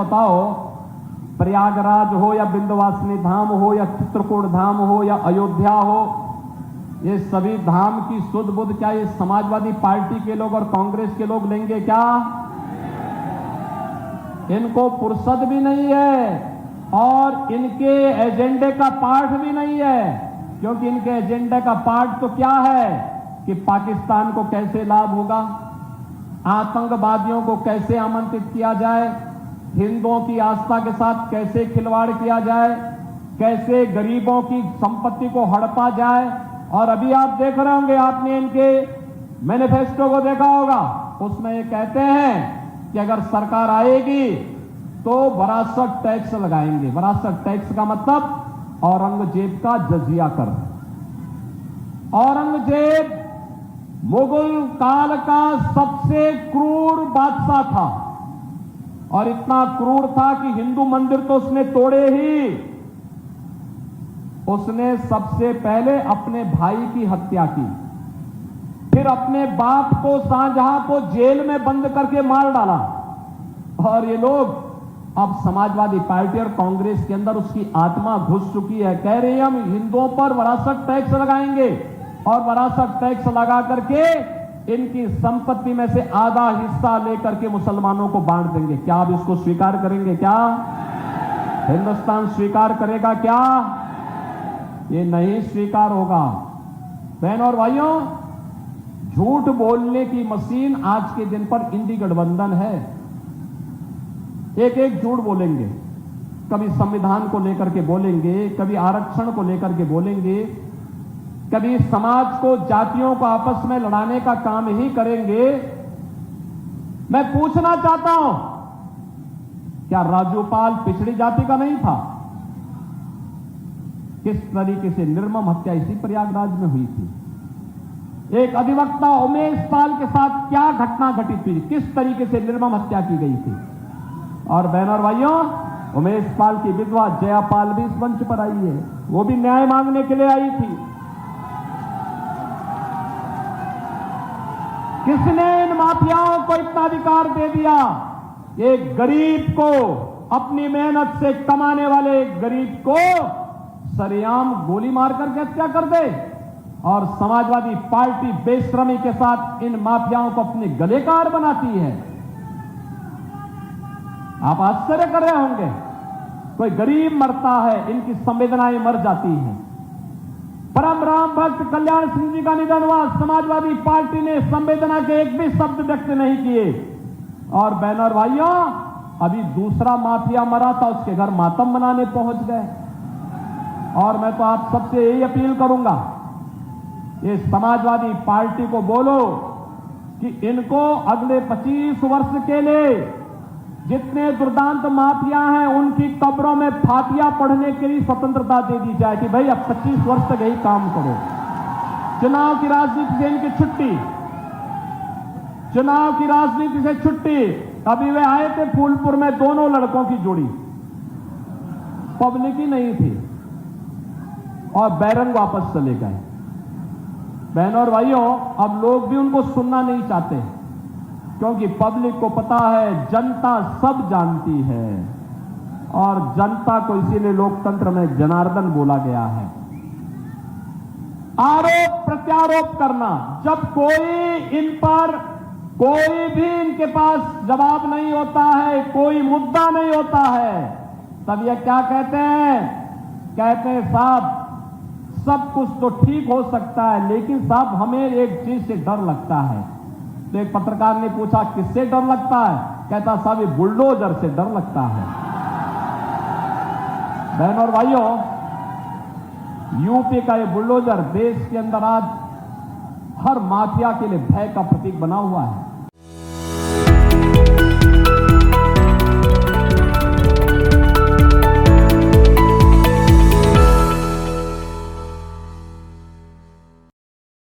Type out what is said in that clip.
बताओ, प्रयागराज हो या विंध्यवासिनी धाम हो या चित्रकूट धाम हो या अयोध्या हो, ये सभी धाम की सुध बुध क्या ये समाजवादी पार्टी के लोग और कांग्रेस के लोग लेंगे क्या? इनको फुर्सत भी नहीं है और इनके एजेंडे का पार्ट भी नहीं है, क्योंकि इनके एजेंडे का पार्ट तो क्या है कि पाकिस्तान को कैसे लाभ होगा, आतंकवादियों को कैसे आमंत्रित किया जाए, हिंदुओं की आस्था के साथ कैसे खिलवाड़ किया जाए, कैसे गरीबों की संपत्ति को हड़पा जाए। और अभी आप देख रहे होंगे, आपने इनके मैनिफेस्टो को देखा होगा, उसमें ये कहते हैं कि अगर सरकार आएगी तो वरासत टैक्स लगाएंगे। वरासत टैक्स का मतलब औरंगजेब का जजिया कर। औरंगजेब मुगल काल का सबसे क्रूर बादशाह था और इतना क्रूर था कि हिंदू मंदिर तो उसने तोड़े ही, उसने सबसे पहले अपने भाई की हत्या की, फिर अपने बाप को शाहजहां को जेल में बंद करके मार डाला। और ये लोग अब समाजवादी पार्टी और कांग्रेस के अंदर उसकी आत्मा घुस चुकी है, कह रहे हैं हम हिंदुओं पर वरासत टैक्स लगाएंगे और वरासत टैक्स लगा करके इनकी संपत्ति में से आधा हिस्सा लेकर के मुसलमानों को बांट देंगे। क्या आप इसको स्वीकार करेंगे? क्या हिंदुस्तान स्वीकार करेगा? क्या ये नहीं स्वीकार होगा। बहनों और भाइयों, झूठ बोलने की मशीन आज के दिन पर इंडी गठबंधन है। एक एक झूठ बोलेंगे, कभी संविधान को लेकर के बोलेंगे, कभी आरक्षण को लेकर के बोलेंगे, कभी समाज को जातियों को आपस में लड़ाने का काम ही करेंगे। मैं पूछना चाहता हूं, क्या राज्यपाल पिछड़ी जाति का नहीं था? किस तरीके से निर्मम हत्या इसी प्रयागराज में हुई थी। एक अधिवक्ता उमेश पाल के साथ क्या घटना घटित हुई, किस तरीके से निर्मम हत्या की गई थी। और बहनों और भाइयों, उमेश पाल की विधवा जयापाल भी इस मंच पर आई है, वो भी न्याय मांगने के लिए आई थी। किसने इन माफियाओं को इतना अधिकार दे दिया? एक गरीब को, अपनी मेहनत से कमाने वाले एक गरीब को सरेआम गोली मारकर के हत्या कर दे और समाजवादी पार्टी बेशर्मी के साथ इन माफियाओं को अपने गले का हार बनाती है। आप आश्चर्य कर रहे होंगे, कोई गरीब मरता है, इनकी संवेदनाएं मर जाती हैं। परम राम भक्त कल्याण सिंह जी का निधन हुआ, समाजवादी पार्टी ने संवेदना के एक भी शब्द व्यक्त नहीं किए। और बहनों और भाइयों, अभी दूसरा माफिया मरा था, उसके घर मातम मनाने पहुंच गए। और मैं तो आप सबसे यही अपील करूंगा, ये समाजवादी पार्टी को बोलो कि इनको अगले 25 वर्ष के लिए जितने दुर्दांत माफिया हैं उनकी कब्रों में फातिया पढ़ने के लिए स्वतंत्रता दे दी जाए कि भाई अब 25 वर्ष तक यही काम करो। चुनाव की राजनीति से इनकी छुट्टी, चुनाव की राजनीति से छुट्टी। अभी वे आए थे फूलपुर में, दोनों लड़कों की जोड़ी, पब्लिक ही नहीं थी और बैरंग वापस चले गए। बहनों और भाइयों, अब लोग भी उनको सुनना नहीं चाहते, क्योंकि पब्लिक को पता है जनता सब जानती है और जनता को इसीलिए लोकतंत्र में जनार्दन बोला गया है। आरोप प्रत्यारोप करना, जब कोई इन पर कोई भी इनके पास जवाब नहीं होता है, कोई मुद्दा नहीं होता है, तब ये क्या कहते हैं? कहते हैं साहब सब कुछ तो ठीक हो सकता है, लेकिन साहब हमें एक चीज से डर लगता है। तो एक पत्रकार ने पूछा किससे डर लगता है? कहता साहब ये बुलडोजर से डर लगता है। बहनों और भाइयों, यूपी का ये बुलडोजर देश के अंदर आज हर माफिया के लिए भय का प्रतीक बना हुआ है।